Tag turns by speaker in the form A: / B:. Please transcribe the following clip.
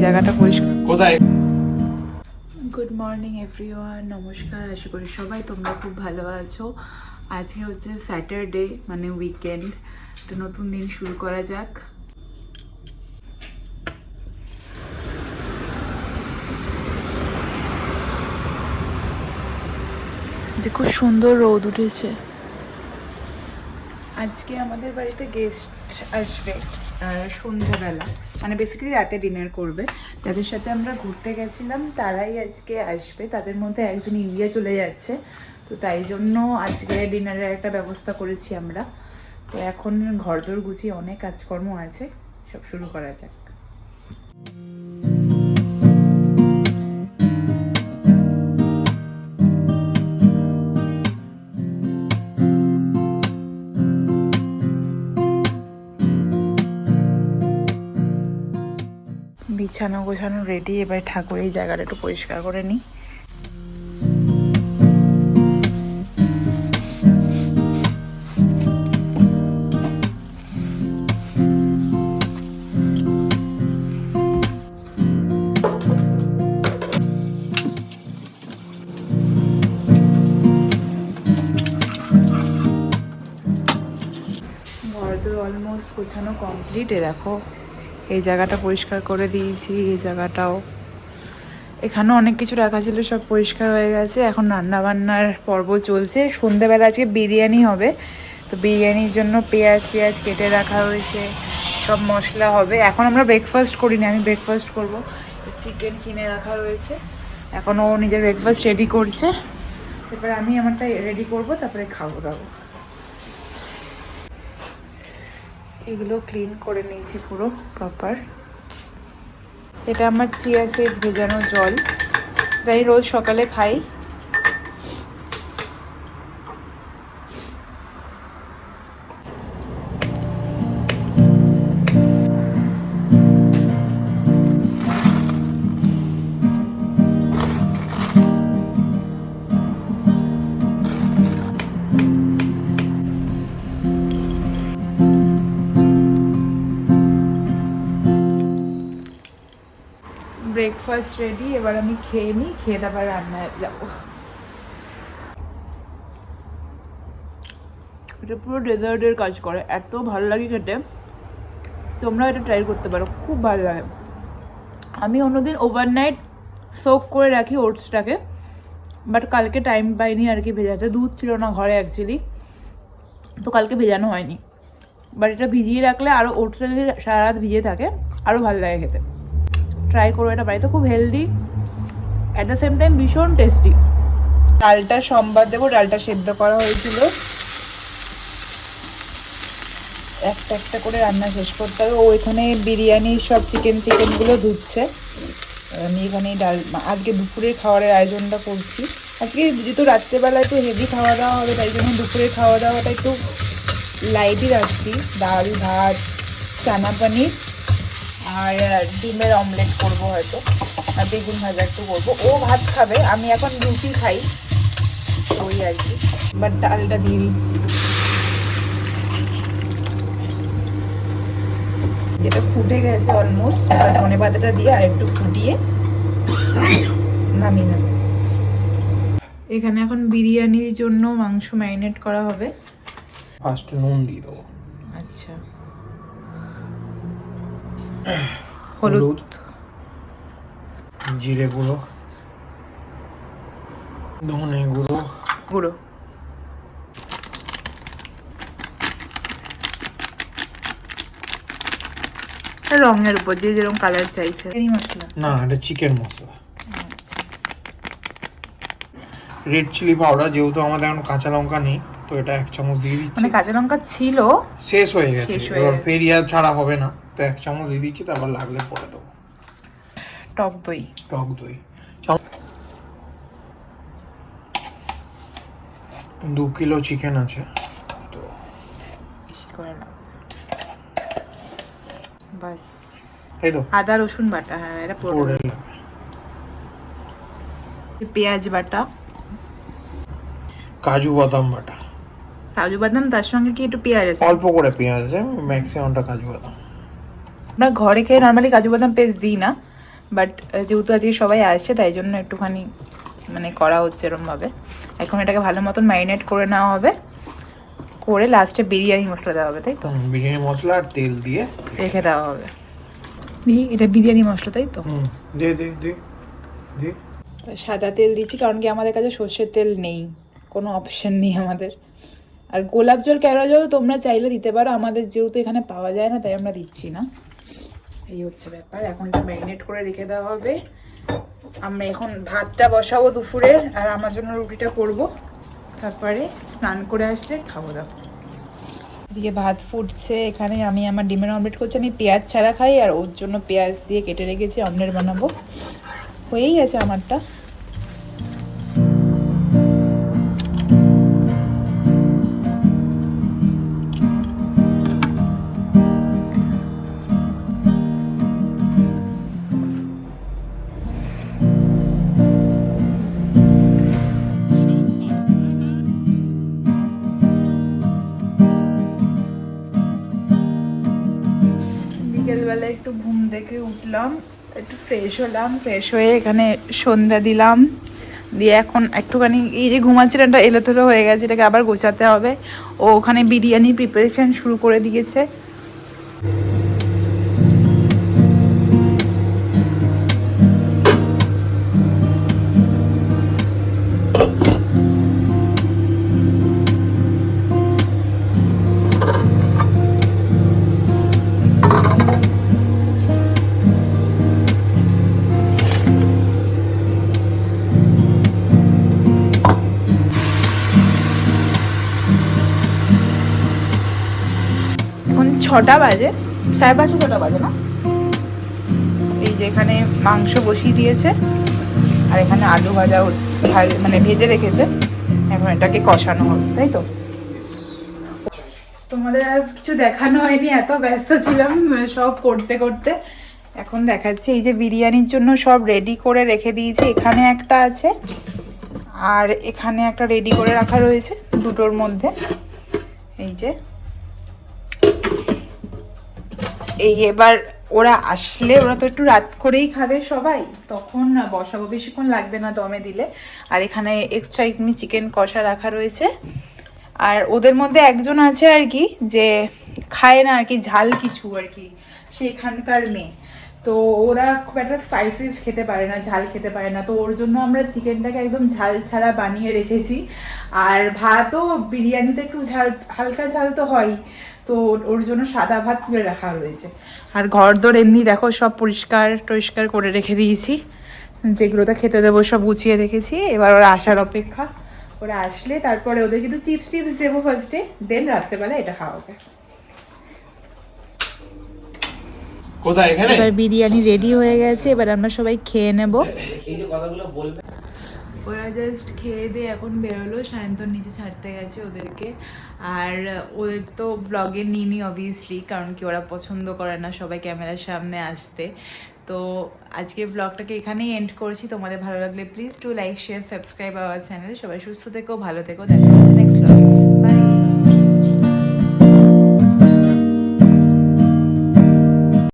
A: জায়গাটা পরিষ্কার।
B: কোথায়?
A: গুড মর্নিং এভরিওয়ান, নমস্কার। আশা করি সবাই তোমরা খুব ভালো আছো। আজকে হচ্ছে স্যাটারডে, মানে উইকেন্ড। একটা নতুন দিন শুরু করা যাক। যে খুব সুন্দর রোদ উঠেছে। আজকে আমাদের বাড়িতে গেস্ট আসবে সন্ধ্যাবেলা, মানে বেসিক্যালি রাতে ডিনার করবে। যাদের সাথে আমরা ঘুরতে গেছিলাম তারাই আজকে আসবে। তাদের মধ্যে একজন ইন্ডিয়া চলে যাচ্ছে, তো তাই জন্য আজকে ডিনারের একটা ব্যবস্থা করেছি আমরা। তো এখন ঘরদোর গুছিয়ে অনেক কাজকর্ম আছে, সব শুরু করা যাক। বিছানো গোছানো রেডি, এবার ঠাকুর এই জায়গাটা একটু পরিষ্কার করে নিই। ঘরদোর অলমোস্ট গোছানো কমপ্লিট। দেখো এই জায়গাটা পরিষ্কার করে দিয়েছি, এই জায়গাটাও। এখানেও অনেক কিছু রাখা ছিল, সব পরিষ্কার হয়ে গেছে। এখন রান্নাবান্নার পর্ব চলছে। সন্ধ্যেবেলা আজকে বিরিয়ানি হবে, তো বিরিয়ানির জন্য পেঁয়াজ কেটে রাখা হয়েছে, সব মশলা হবে। এখন আমরা ব্রেকফাস্ট করিনি, আমি ব্রেকফাস্ট করব। চিকেন কিনে রাখা রয়েছে, এখন ও নিজের ব্রেকফাস্ট রেডি করছে। এবার আমি আমারটা রেডি করব, তারপরে খাবো দাবো। এগুলো ক্লিন করে নিয়েছি পুরো প্রপার। এটা আমার চিয়া সিড ভেজানো জল, তাই রোজ সকালে খাই। ব্রেকফাস্ট রেডি, এবার আমি খেয়ে নিই, খেয়ে তারপর রান্নায় যাবো। এটা পুরো ডেজার্টের কাজ করে, এত ভালো লাগে খেতে। তোমরা এটা ট্রাই করতে পারো, খুব ভালো লাগে। আমি অন্যদিন ওভারনাইট সোক করে রাখি ওটসটাকে, বাট কালকে টাইম পাইনি আর কি ভেজাতে। দুধ ছিল না ঘরে অ্যাকচুয়ালি, তো কালকে ভেজানো হয়নি। বাট এটা ভিজিয়ে রাখলে আরও, ওটসটা যদি সারা রাত ভিজে থাকে আরও ভালো লাগে খেতে। ট্রাই করো, এটা বাড়িতে খুব healthy, at the same time ভীষণ টেস্টি। ডালটা সোমবার দেবো, ডালটা সেদ্ধ করা হয়েছিল। একটা একটা করে রান্না শেষ করতে হবে। ও এখানে বিরিয়ানির সব চিকেনগুলো ধুচ্ছে। আমি এখানে ডাল, আজকে দুপুরে খাওয়ারের আয়োজনটা করছি। আজকে যেহেতু রাত্রেবেলায় একটু হেভি খাওয়া দাওয়া হবে, তাই জন্য দুপুরের খাওয়া দাওয়াটা একটু লাইটই রাখছি। ডাল, ভাত, চানা পনির আর ডিমের অমলেট করবো হয়তো, আর বেগুন ভাজা একটু করবো। ও ভাত খাবে, আমি এখন রুটি খাই, ওই আর কি। বাট ডালটা দিয়ে দিচ্ছি, যেটা ফুটে গেছে অলমোস্ট। এবার ধনে পাতাটা দিয়ে আর একটু ফুটিয়ে নামিয়ে নেব। এখানে এখন বিরিয়ানির জন্য মাংস ম্যারিনেট করা হবে।
B: ফার্স্ট নুন দিয়ে দেবো।
A: আচ্ছা, হলুদ,
B: জিরে গুঁড়ো, ধনে গুঁড়ো,
A: রঙের উপর যে যেরকম কালার চাইছে।
B: না এটা চিকেন মশলা। রেড চিলি পাউডার, যেহেতু আমাদের এখন কাঁচা লঙ্কা নেই, তো এটা 1 চামচ দিয়ে দিচ্ছি।
A: মানে কাঁচা লঙ্কা ছিল,
B: শেষ হয়ে গেছে, এবার ফেরিয়া ছাড়া হবে না, তো 1 চামচ দিয়ে দিচ্ছি, তারপর লাগলে পরে দেবো।
A: টক দই
B: 2 কিলো চিকেন আছে, তো
A: বেশি করে না, বাস।
B: তাই তো,
A: আদা রসুন বাটা, হ্যাঁ এটা পুরো
B: লাগবে।
A: পেঁয়াজ বাটা,
B: কাজু বাদাম বাটা।
A: কাজু বাদাম তার সঙ্গে কি একটু পেঁয়াজ আছে?
B: অল্প করে পেঁয়াজ আছে, ম্যাক্সিমামটা কাজু বাদাম।
A: আমরা ঘরে খেয়ে নর্মালি কাজু বাদাম পেস্ট দিই না, বাট যেহেতু আজকে সবাই আসছে তাই জন্য একটুখানি মানে করা হচ্ছে এরমভাবে। এখন এটাকে ভালো মতন ম্যারিনেট করে নেওয়া হবে, করে লাস্টে বিরিয়ানি মশলা দেওয়া হবে, তাই তো?
B: বিরিয়ানি মশলা আর তেল দিয়ে
A: রেখে দেওয়া হবে। এটা বিরিয়ানি মশলা, তাই তো?
B: দে দে দে দে।
A: সাদা তেল দিচ্ছি কারণ কি আমাদের কাছে সর্ষের তেল নেই, কোনো অপশন নেই আমাদের। আর গোলাপ জল কেওড়া জল তোমরা চাইলে দিতে পারো, আমাদের যেহেতু এখানে পাওয়া যায় না তাই আমরা দিচ্ছি না। এই হচ্ছে ব্যাপার। এখন এটা ম্যারিনেট করে রেখে দেওয়া হবে। আমরা এখন ভাতটা বসাবো দুপুরের, আর আমার জন্য রুটিটা করব, তারপরে স্নান করে আসলে খাবো দাবো। এদিকে ভাত ফুটছে, এখানে আমি আমার ডিমের অমলেট করছি। আমি পেঁয়াজ ছাড়া খাই, আর ওর জন্য পেঁয়াজ দিয়ে কেটে রেখেছি, অমলেট বানাবো। হয়েই গেছে আমারটা। বিকেলবেলা একটু ঘুম থেকে উঠলাম, একটু ফ্রেশ হলাম, ফ্রেশ হয়ে এখানে সন্ধ্যা দিলাম, দিয়ে এখন একটুখানি এই যে ঘুমাচ্ছিলাম এটা এলোথেলো হয়ে গেছে, এটাকে আবার গোছাতে হবে। ও ওখানে বিরিয়ানি প্রিপারেশন শুরু করে দিয়েছে। এখন 6টা বাজে, 5:30 6টা বাজে না। এই যে এখানে মাংস বসিয়ে দিয়েছে, আর এখানে আলু ভাজা মানে ভেজে রেখেছে, এখন এটাকে কষানো হবে, তাই তো? তোমাদের আর কিছু দেখানো হয়নি, এত ব্যস্ত ছিলাম সব করতে করতে। এখন দেখাচ্ছি, এই যে বিরিয়ানির জন্য সব রেডি করে রেখে দিয়েছি। এখানে একটা আছে, আর এখানে একটা রেডি করে রাখা রয়েছে, দুটোর মধ্যে। এই যে এই এবার ওরা আসলে, ওরা তো একটু রাত করেই খাবে সবাই, তখন বসাবো, বেশিক্ষণ লাগবে না দমে দিলে। আর এখানে এক্সট্রা এমনি চিকেন কষা রাখা রয়েছে। আর ওদের মধ্যে একজন আছে আর কি, যে খায় না আর কি ঝাল কিছু আর কি, সেখানকার মেয়ে। তো ওরা খুব একটা স্পাইসিস খেতে পারে না, ঝাল খেতে পারে না, তো ওর জন্য আমরা চিকেনটাকে একদম ঝাল ছাড়া বানিয়ে রেখেছি। আর ভাতও বিরিয়ানিতে একটু ঝাল, হালকা ঝাল তো হয়, তো ওর জন্য সাদা ভাত তুলে রাখা রয়েছে। আর ঘরদোর এমনি দেখো সব পরিষ্কার টরিষ্কার করে রেখে দিয়েছি, যেগুলোতে খেতে দেবো সব গুছিয়ে রেখেছি। এবার ওরা আসার অপেক্ষা, ওরা আসলে তারপরে ওদেরকে একটু চিপস টিপস দেবো ফার্স্টে, দেন রাত্রেবেলা এটা খাওয়াবে।
B: কোথায় এখানে?
A: এবার বিরিয়ানি রেডি হয়ে গেছে, এবার আমরা সবাই খেয়ে নেব। ওরা জাস্ট খেয়ে দিয়ে এখন বেরোলো, সায়ন্তন নিচে ছাড়তে গেছে ওদেরকে। আর ওদের তো ব্লগে নিইনি অবভিয়াসলি, কারণ কি ওরা পছন্দ করে না সবাই ক্যামেরার সামনে আসতে। তো আজকে ব্লগটাকে এখানেই এন্ড করছি। তোমাদের ভালো লাগলে please to like share subscribe our channel. সবাই সুস্থ থেকো, ভালো থেকো, দেখা হচ্ছে নেক্সট ব্লগে। বাই।